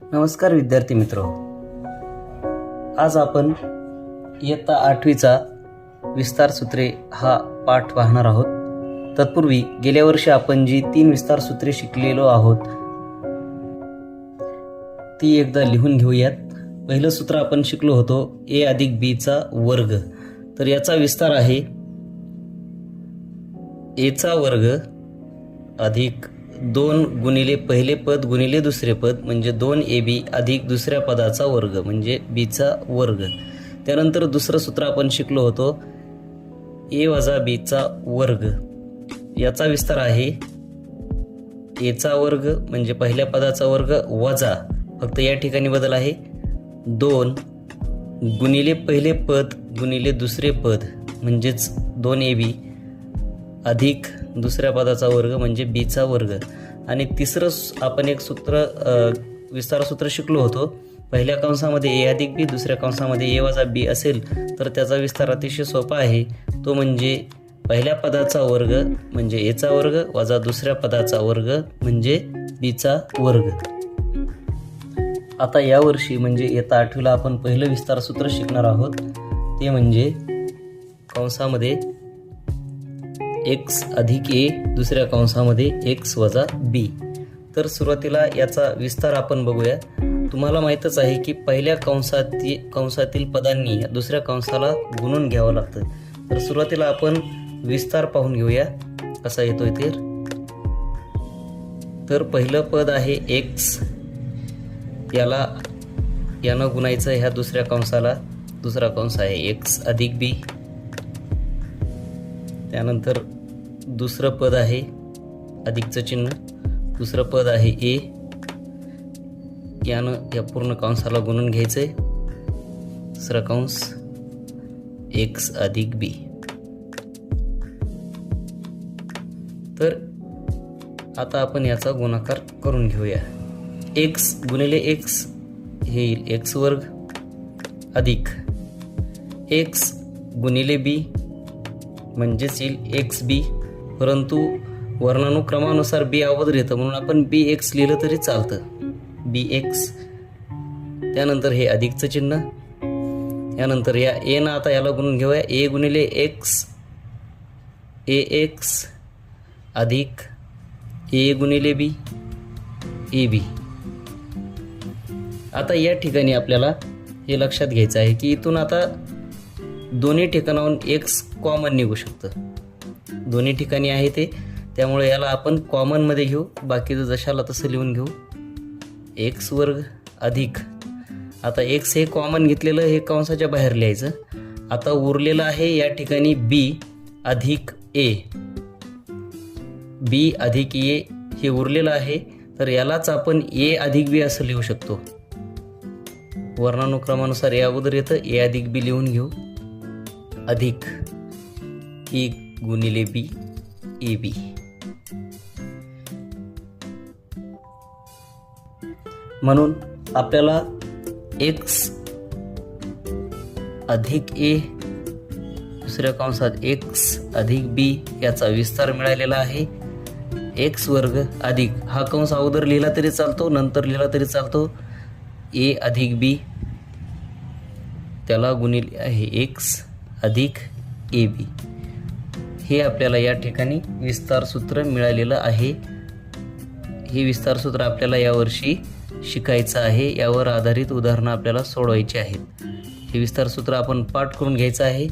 नमस्कार विद्यार्थी मित्र, आज आपण इयत्ता 8वीचा विस्तार सूत्रे हा पाठ पाहणार आहोत। तत्पूर्वी गेल्या वर्षी आपण जी 3 विस्तार सूत्रे शिकलेलो आहोत ती एकदा लिहून घेऊयात। पहिलं सूत्र आपण शिकलो होतो a अधिक b चा वर्ग। तर याचा विस्तार आहे a चा वर्ग अधिक 2 गुणिले पहिले पद गुणिले दुसरे पद म्हणजे 2ab अधिक दुसऱ्या पदाचा वर्ग म्हणजे b चा वर्ग। त्यानंतर दुसरं सूत्र आपण शिकलो होतो a वजा b चा वर्ग। याचा विस्तार आहे a चा वर्ग म्हणजे पहिल्या पदाचा वर्ग वजा, फक्त या ठिकाणी बदल आहे 2 गुणिले पहिले पद गुणिले दुसरे पद म्हणजेच 2ab अधिक दुसऱ्या पदाचा वर्ग म्हणजे b चा वर्ग। आणि तिसरं आपण एक सूत्र विस्तार सूत्र शिकलो होतो, पहिल्या कंसामध्ये a अधिक b दुसऱ्या कंसामध्ये a वजा b असेल तर त्याचा विस्तार अतिशय सोपा आहे, तो म्हणजे पहिल्या पदाचा वर्ग म्हणजे a चा वर्ग वजा दुसऱ्या पदाचा वर्ग म्हणजे b चा वर्ग। आता यावर्षी म्हणजे इयत्ता 8वीला आपण पहिलं विस्तार सूत्र शिकणार आहोत, ते म्हणजे कंसामध्ये x अधिक a दुसऱ्या कंसामध्ये x वजा b। तर सुरुवातीला याचा विस्तार आपण बघूया। तुम्हाला माहीतच आहे की पहिल्या कंसातील पदांनी दुसऱ्या कंसाला गुणून घ्यावं लागतं। तर सुरुवातीला आपण विस्तार पाहून घेऊया कसा येतोय ते। तर पहिलं पद आहे x, यानं गुणायचं ह्या दुसऱ्या कंसाला, दुसरा कंस आहे x अधिक b। त्यानंतर दुसरं पद आहे अधिकचं चिन्ह, दुसरं पद आहे a, यानं या पूर्ण कंसाला गुणून घ्यायचंय, दुसरा कंस x अधिक b। तर आता आपण याचा गुणाकार करून घेऊया। x गुणिले x हे येईल x वर्ग अधिक x गुणिले b म्हणजेच येईल xb, परंतु वर्णानुक्रमानुसार b अगोदर येतं म्हणून आपण bx लिहिलं तरी चालतं, bx। त्यानंतर हे अधिकचं चिन्ह, यानंतर या a ना आता याला गुणून घेऊया, a गुणिले x ax अधिक a गुणिले b ab। आता या ठिकाणी आपल्याला हे लक्षात घ्यायचं आहे की इथून आता दोन्ही ठिकाणाहून x कॉमन निघू शकतं, दोन्ही ठिकाणी आहे ते, त्यामुळे याला आपण कॉमन मध्ये घेऊ, बाकीचं जशाला तसं लिहून घेऊ x वर्ग अधिक, आता x हे कॉमन घेतलेलं हे कंसाच्या बाहेर लिहायचं। आता उरलेलं आहे या ठिकाणी b अधिक a, b अधिक a हे उरलेलं आहे, तर यालाच आपण a अधिक b असं लिहू शकतो। वर्णानुक्रमानुसार या अगोदर येतं, a अधिक b लिहून घेऊ अधिक a गुणिले b ab। म्हणून आपल्याला x अधिक a दुसऱ्या कंसात x अधिक b याचा विस्तार मिळालेला आहे। x वर्ग अधिक हा कंस अगोदर लिहिला तरी चालतो, नंतर लिहिला तरी चालतो, a अधिक b त्याला गुणिले आहे x अधिक ab। हे आपल्याला या ठिकाणी विस्तार सूत्र मिळालेलं आहे। हे विस्तार सूत्र आपल्याला यावर्षी शिकायचं आहे, यावर आधारित उदाहरणं आपल्याला सोडवायची आहेत। हे विस्तार सूत्र आपण पाठ करून घ्यायचं आहे।